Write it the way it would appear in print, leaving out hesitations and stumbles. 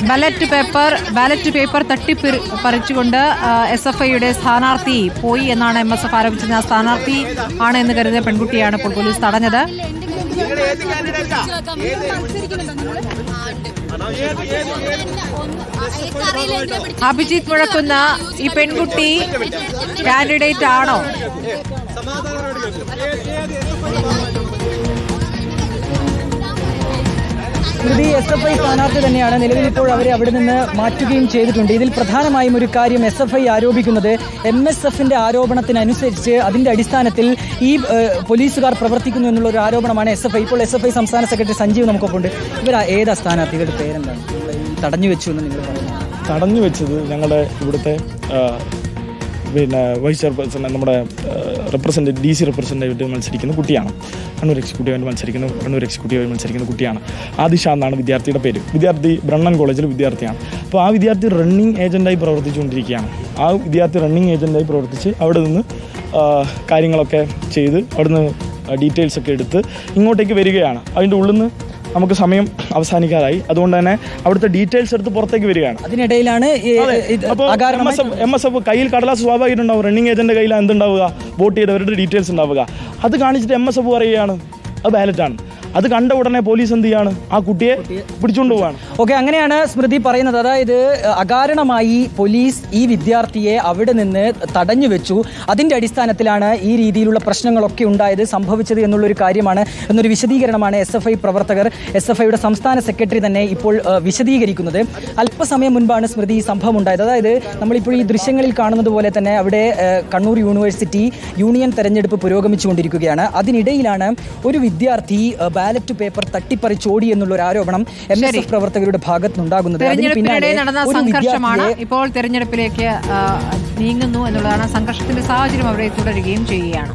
Ballot paper തട്ടിപ്പറിച്ചുകൊണ്ട് SFIയുടെ സ്ഥാനാർത്ഥി പോയി എന്നാണ് MSF ആരോപിച്ചത്. ആ സ്ഥാനാർത്ഥി ആണ് എന്ന് കരുതിയ പെൺകുട്ടിയാണ് ഇപ്പോൾ പോലീസ് തടഞ്ഞത്. അഭിജിത്ത് മുഴക്കുന്ന ഈ പെൺകുട്ടി കാൻഡിഡേറ്റ് ആണോ? സ്മൃതി SFI സ്ഥാനാർത്ഥി തന്നെയാണ്. നിലവിൽ ഇപ്പോൾ അവരെ അവിടെ നിന്ന് മാറ്റുകയും ചെയ്തിട്ടുണ്ട്. ഇതിൽ പ്രധാനമായും ഒരു കാര്യം SFI ആരോപിക്കുന്നത് MSFന്റെ ആരോപണത്തിനനുസരിച്ച് അതിന്റെ അടിസ്ഥാനത്തിൽ ഈ പോലീസുകാർ പ്രവർത്തിക്കുന്നു എന്നുള്ള ഒരു ആരോപണമാണ് SFI. ഇപ്പോൾ SFI സംസ്ഥാന സെക്രട്ടറി സഞ്ജീവ് നമുക്കൊപ്പമുണ്ട്. ഇവർ ഏതാ സ്ഥാനാർത്ഥികളുടെ പേരെന്താണ് തടഞ്ഞു വെച്ചു എന്ന് നിങ്ങൾ പറയുന്നത്? തടഞ്ഞു വെച്ചത് ഞങ്ങളുടെ ഇവിടുത്തെ വൈസ് ചെയർപേഴ്സൺ, നമ്മുടെ DC റെപ്രസെൻറ്റേറ്റീവ് മത്സരിക്കുന്ന കുട്ടിയാണ്. കണ്ണൂർ എക്സിക്യൂട്ടീവായിട്ട് മത്സരിക്കുന്ന കുട്ടിയാണ്. ആദിഷ എന്നാണ് വിദ്യാർത്ഥിയുടെ പേര്. വിദ്യാർത്ഥി ബ്രണ്ണൻ കോളേജിൽ വിദ്യാർത്ഥിയാണ്. അപ്പോൾ ആ വിദ്യാർത്ഥി റണ്ണിങ് ഏജൻറ്റായി പ്രവർത്തിച്ചുകൊണ്ടിരിക്കുകയാണ്. ആ വിദ്യാർത്ഥി റണ്ണിങ് ഏജൻറ്റായി പ്രവർത്തിച്ച് അവിടെ നിന്ന് കാര്യങ്ങളൊക്കെ ചെയ്ത് അവിടുന്ന് ഡീറ്റെയിൽസൊക്കെ എടുത്ത് ഇങ്ങോട്ടേക്ക് വരികയാണ്. അതിൻ്റെ ഉള്ളിൽ നിന്ന് നമുക്ക് സമയം അവസാനിക്കാറായി. അതുകൊണ്ട് തന്നെ അവിടുത്തെ ഡീറ്റെയിൽസ് എടുത്ത് പുറത്തേക്ക് വരികയാണ്. അതിനിടയിലാണ് MSF കയ്യിൽ കടലാസ് സ്വാഭാവികമായിട്ടുണ്ടാവും. റണ്ണിങ് ഏജന്റ് കയ്യിൽ എന്തുണ്ടാവുക? വോട്ട് ചെയ്തവരുടെ ഡീറ്റെയിൽസ് ഉണ്ടാവുക. അത് കാണിച്ചിട്ട് MSF പറയുകയാണ് അത് ബാലറ്റാണ്. അത് കണ്ട ഉടനെ പോലീസ് എന്ത് ചെയ്യാണ്? ആ കുട്ടിയെ പിടിച്ചുകൊണ്ട് പോവാണ്. ഓക്കെ, അങ്ങനെയാണ് സ്മൃതി പറയുന്നത്. അതായത് അകാരണമായി പോലീസ് ഈ വിദ്യാർത്ഥിയെ അവിടെ നിന്ന് തടഞ്ഞു വെച്ചു. അതിൻ്റെ അടിസ്ഥാനത്തിലാണ് ഈ രീതിയിലുള്ള പ്രശ്നങ്ങളൊക്കെ ഉണ്ടായത്, സംഭവിച്ചത് എന്നുള്ളൊരു കാര്യമാണ്, എന്നൊരു വിശദീകരണമാണ് SFI പ്രവർത്തകർ, SFIയുടെ സംസ്ഥാന സെക്രട്ടറി തന്നെ ഇപ്പോൾ വിശദീകരിക്കുന്നത്. അല്പസമയം മുൻപാണ് സ്മൃതി ഈ സംഭവം ഉണ്ടായത്. അതായത് നമ്മളിപ്പോൾ ഈ ദൃശ്യങ്ങളിൽ കാണുന്നത് പോലെ തന്നെ അവിടെ കണ്ണൂർ യൂണിവേഴ്സിറ്റി യൂണിയൻ തെരഞ്ഞെടുപ്പ് പുരോഗമിച്ചുകൊണ്ടിരിക്കുകയാണ്. അതിനിടയിലാണ് ഒരു വിദ്യാർത്ഥി ബാലറ്റ് പേപ്പർ തട്ടിപ്പറിച്ചോടി എന്നുള്ളൊരു ആരോപണം MSF പ്രവർത്തകരുടെ ഭാഗത്തുനിന്നുണ്ടാകുന്നത്. നടന്ന സംഘർഷമാണ് ഇപ്പോൾ തെരഞ്ഞെടുപ്പിലേക്ക് നീങ്ങുന്നു എന്നുള്ളതാണ്. സംഘർഷത്തിന്റെ സാഹചര്യം അവിടെ തുടരുകയും ചെയ്യുകയാണ്.